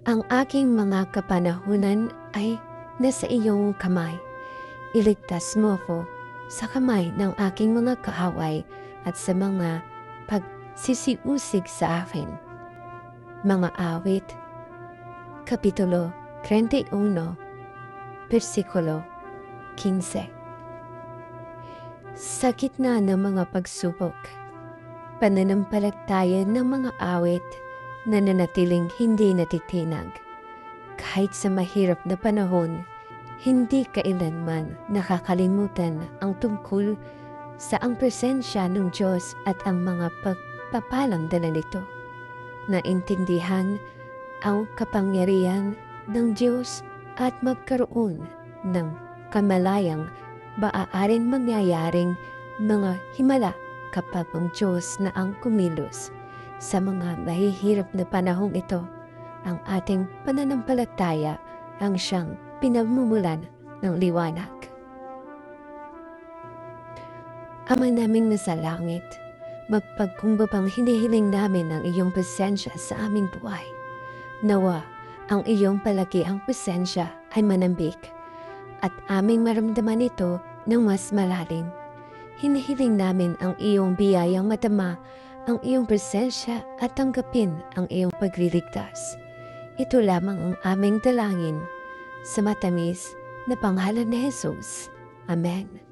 Ang aking mga kapanahunan ay nasa iyong kamay. Iligtas mo ako sa kamay ng aking mga kaaway at sa mga pagsisiusig sa akin. Mga awit, Kapitulo 31, versikulo 15. Sa gitna ng mga pagsubok, pananampalataya ng mga awit na nanatiling hindi natitinag. Kahit sa mahirap na panahon, hindi kailanman nakakalimutan ang tungkol sa ang presensya ng Diyos at ang mga pagpapalang dala nito. Naintindihan ang kapangyarihan ng Diyos at magkaroon ng kamalayang maaaring mangyayaring mga himala kapag ang Diyos na ang kumilos. Sa mga mahihirap na panahong ito, ang ating pananampalataya ang siyang pinagmumulan ng liwanag. Ama naming nasa langit, mapagkumbabang hinihiling namin ang iyong presensya sa aming buhay. Nawa, ang iyong palagiang presensya ay manambik at aming maramdaman ito ng mas malalim. Hinihiling namin ang iyong biyayang matama, ang iyong presensya at tanggapin ang iyong pagliligtas. Ito lamang ang aming dalangin sa matamis na pangalan ni Jesus. Amen.